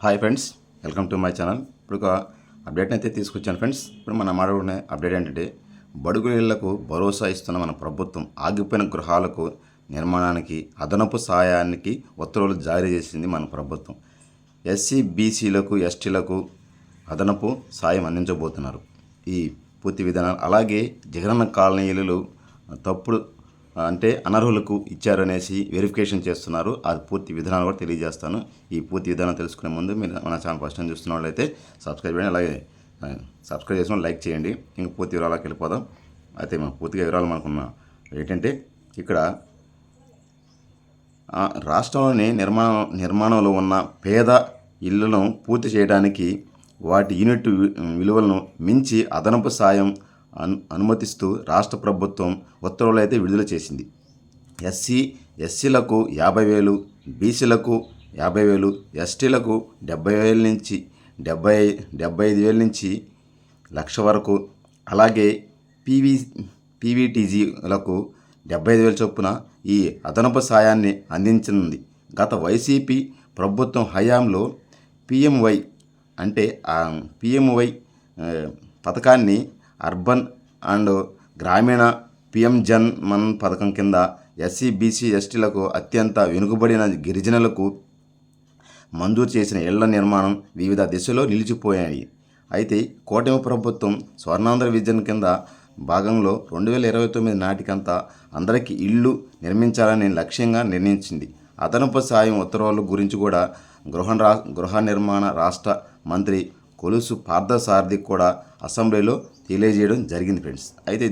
Hi friends, welcome to my channel. ఇప్పుడు ఒక update అయితే తీసుకొచ్చాను ఫ్రెండ్స్. ఇప్పుడు మనం మాట్లాడుకునే అప్డేట్ ఏంటంటే, బడుగు ఇళ్లకు భరోసా ఇస్తున్న మన ప్రభుత్వం ఆగిపోయిన గృహాలకు నిర్మాణానికి అదనపు సహాయానికి ఉత్తర్వులు జారీ చేసింది మన ప్రభుత్వం. ఎస్సీ బీసీలకు ఎస్టీలకు అదనపు సాయం అందించబోతున్నారు. ఈ పూర్తి విధానాలు అలాగే జగనన్న కాలనీలు తప్పుడు అంటే అనర్హులకు ఇచ్చారనేసి వెరిఫికేషన్ చేస్తున్నారు. అది పూర్తి విధానాలు కూడా తెలియజేస్తాను. ఈ పూర్తి విధానం తెలుసుకునే ముందు మీరు మన ఛానల్ ఫస్ట్ టైం చూస్తున్న వాళ్ళైతే సబ్స్క్రైబ్ చేయండి. అలాగే సబ్స్క్రైబ్ చేసిన లైక్ చేయండి. ఇంక పూర్తి వివరాలకు వెళ్ళిపోదాం. అయితే మన పూర్తిగా వివరాలు మనకున్న ఏంటంటే, ఇక్కడ రాష్ట్రంలోని నిర్మాణంలో ఉన్న పేద ఇళ్లను పూర్తి చేయడానికి వాటి యూనిట్ విలువలను మించి అదనపు సాయం అనుమతిస్తూ రాష్ట్ర ప్రభుత్వం ఉత్తర్వులు అయితే విడుదల చేసింది. ఎస్సీలకు 50,000, బీసీలకు 50,000, ఎస్టీలకు 70,000 నుంచి 75,000 నుంచి 1,00,000 వరకు, అలాగే పీవీటీజీలకు 75,000 చొప్పున ఈ అదనపు సాయాన్ని అందించనుంది. గత వైసీపీ ప్రభుత్వం హయాంలో పిఎంవై పథకాన్ని అర్బన్ అండ్ గ్రామీణ పిఎం జన్ మన్ పథకం కింద ఎస్సీ బీసీ ఎస్టీలకు అత్యంత వెనుకబడిన గిరిజనులకు మంజూరు చేసిన ఇళ్ల నిర్మాణం వివిధ దిశలో నిలిచిపోయాయి. అయితే కూటమి ప్రభుత్వం స్వర్ణాంధ్ర విజన్ కింద భాగంలో 2029 నాటికంతా అందరికీ ఇళ్ళు నిర్మించాలని లక్ష్యంగా నిర్ణయించింది. అదనపు సాయం ఉత్తర్వుల గురించి కూడా గృహ నిర్మాణ రాష్ట్ర మంత్రి కొలుసు పార్థసారథి కూడా అసెంబ్లీలో తెలియజేయడం జరిగింది ఫ్రెండ్స్. అయితే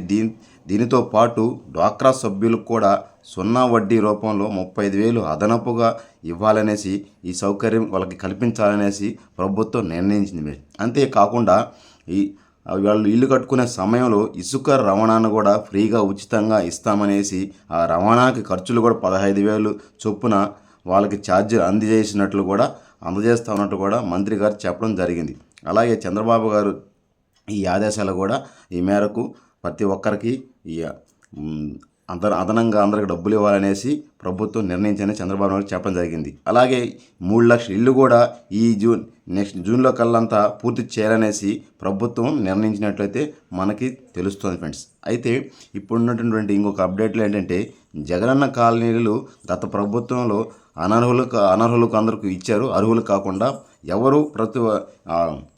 దీనితో పాటు డ్వాక్రా సభ్యులకు కూడా 0 వడ్డీ రూపంలో 35,000 అదనపుగా ఇవ్వాలనేసి, ఈ సౌకర్యం వాళ్ళకి కల్పించాలనేసి ప్రభుత్వం నిర్ణయించింది. అంతేకాకుండా వాళ్ళు ఇల్లు కట్టుకునే సమయంలో ఇసుక రవాణాను కూడా ఫ్రీగా ఉచితంగా ఇస్తామనేసి, ఆ రవాణాకి ఖర్చులు కూడా 15,000 చొప్పున వాళ్ళకి ఛార్జీలు అందజేస్తా ఉన్నట్టు కూడా మంత్రి గారు చెప్పడం జరిగింది. అలాగే చంద్రబాబు గారు ఈ ఆదేశాలు కూడా ఈ మేరకు ప్రతి ఒక్కరికి అదనంగా అందరికి డబ్బులు ఇవ్వాలనేసి ప్రభుత్వం నిర్ణయించని చంద్రబాబు నాయుడు చెప్పడం జరిగింది. అలాగే 3 లక్షల ఇల్లు కూడా ఈ జూన్లో కల్లంతా పూర్తి చేయాలనేసి ప్రభుత్వం నిర్ణయించినట్లయితే మనకి తెలుస్తుంది ఫ్రెండ్స్. అయితే ఇప్పుడున్నటువంటి ఇంకొక అప్డేట్లు ఏంటంటే, జగనన్న కాలనీలు గత ప్రభుత్వంలో అనర్హులకు అందరికీ ఇచ్చారు. అర్హులు కాకుండా ఎవరు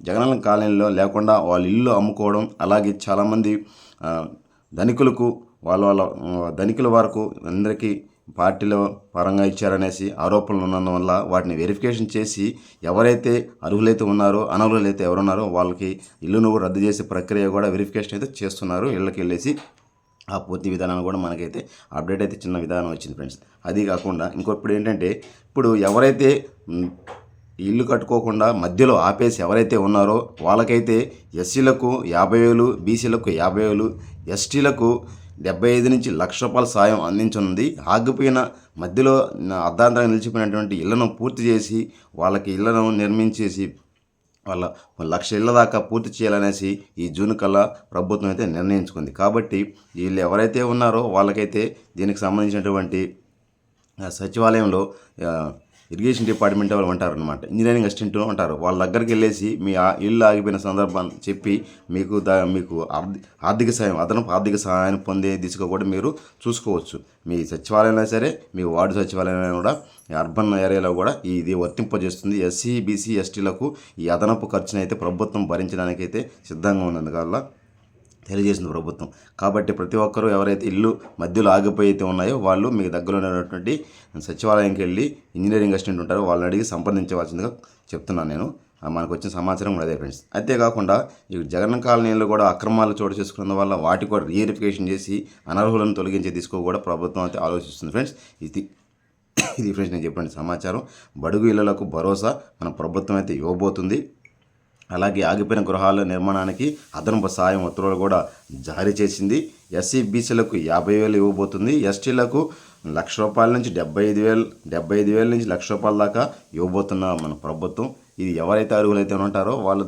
జగనన్న కాలనీలో లేకుండా వాళ్ళ ఇల్లు అమ్ముకోవడం, అలాగే చాలామంది ధనికులకు వాళ్ళ ధనికుల వరకు అందరికీ పార్టీల పరంగా ఇచ్చారనేసి ఆరోపణలు ఉన్నందువల్ల వాటిని వెరిఫికేషన్ చేసి ఎవరైతే అర్హులైతే ఉన్నారో, అనర్హులైతే ఎవరున్నారో వాళ్ళకి ఇల్లును రద్దు చేసే ప్రక్రియ కూడా వెరిఫికేషన్ అయితే చేస్తున్నారు. ఇళ్ళకి వెళ్ళేసి ఆ పూర్తి విధానాన్ని కూడా మనకైతే అప్డేట్ అయితే చిన్న విధానం వచ్చింది ఫ్రెండ్స్. అది కాకుండా ఇంకొకప్పుడు ఏంటంటే, ఇప్పుడు ఎవరైతే ఇల్లు కట్టుకోకుండా మధ్యలో ఆపేసి ఎవరైతే ఉన్నారో వాళ్ళకైతే ఎస్సీలకు 50,000, బీసీలకు 50,000, ఎస్టీలకు 75,000 నుంచి 1,00,000 రూపాయల సాయం అందించనుంది. ఆగిపోయిన మధ్యలో అర్ధాంతరంగా నిలిచిపోయినటువంటి ఇళ్లను పూర్తి చేసి వాళ్ళకి ఇళ్లను నిర్మించేసి వాళ్ళ 1,00,000 ఇళ్ల దాకా పూర్తి చేయాలనేసి ఈ జూన్ కల్లా ప్రభుత్వం అయితే నిర్ణయించుకుంది. కాబట్టి వీళ్ళు ఎవరైతే ఉన్నారో వాళ్ళకైతే దీనికి సంబంధించినటువంటి సచివాలయంలో ఇరిగేషన్ డిపార్ట్మెంట్ వాళ్ళు ఉంటారనమాట, ఇంజనీరింగ్ అసిస్టెంట్ ఉంటారు. వాళ్ళ దగ్గరికి వెళ్ళేసి మీ ఇల్లు ఆగిపోయిన సందర్భాన్ని చెప్పి మీకు అదనపు ఆర్థిక సహాయాన్ని పొందే దిశగా కూడా మీరు చూసుకోవచ్చు. మీ సచివాలయంలో సరే, మీ వార్డు సచివాలయంలో కూడా, అర్బన్ ఏరియాలో కూడా ఇది వర్తింపజేస్తుంది. ఎస్సీ బీసీ ఎస్టీలకు ఈ అదనపు ఖర్చును అయితే ప్రభుత్వం భరించడానికైతే సిద్ధంగా ఉన్నది వల్ల తెలియజేసింది ప్రభుత్వం. కాబట్టి ప్రతి ఒక్కరూ ఎవరైతే ఇల్లు మధ్యలో ఆగిపోయి అయితే ఉన్నాయో వాళ్ళు మీకు దగ్గరలో ఉన్నటువంటి సచివాలయంకి వెళ్ళి ఇంజనీరింగ్ అసిస్టెంట్ ఉంటారో వాళ్ళని అడిగి సంప్రదించవలసిందిగా చెప్తున్నాను నేను. మనకు వచ్చిన సమాచారం కూడా అదే ఫ్రెండ్స్. అంతేకాకుండా ఈ జగన్ కాలనీలో కూడా అక్రమాలు చోటు చేసుకున్న వల్ల వాటికి కూడా రీవెరిఫికేషన్ చేసి అనర్హులను తొలగించే దిశకు కూడా ప్రభుత్వం అయితే ఆలోచిస్తుంది ఫ్రెండ్స్. ఇది ఫ్రెండ్స్ నేను చెప్పిన సమాచారం. బడుగు ఇళ్లకు భరోసా మన ప్రభుత్వం అయితే ఇవ్వబోతుంది. అలాగే ఆగిపోయిన గృహాల నిర్మాణానికి అదనపు సాయం ఉత్తర్వులు కూడా జారీ చేసింది. ఎస్సీ బీసీలకు 50,000 ఇవ్వబోతుంది. ఎస్టీలకు 1,00,000 రూపాయల నుంచి 75,000 నుంచి 1,00,000 రూపాయల దాకా ఇవ్వబోతున్న మన ప్రభుత్వం. ఇది ఎవరైతే అర్హులైతే ఉంటారో వాళ్ళు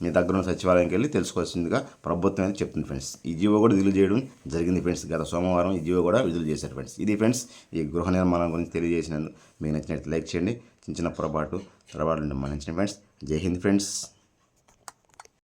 మీ దగ్గర ఉన్న సచివాలయంకి వెళ్ళి తెలుసుకోవాల్సిందిగా ప్రభుత్వం అయితే చెప్తుంది ఫ్రెండ్స్. ఈ జీవో కూడా విడుదల చేయడం జరిగింది ఫ్రెండ్స్. గత సోమవారం ఈ జీవో కూడా విడుదల చేశారు ఫ్రెండ్స్. ఇది ఫ్రెండ్స్ ఈ గృహ నిర్మాణం గురించి తెలియజేసినందుకు మీకు నచ్చినట్టు లైక్ చేయండి, చిన్న చిన్న పొరపాట్లు నుండి మన్నించండి ఫ్రెండ్స్. జై హింద్ ఫ్రెండ్స్.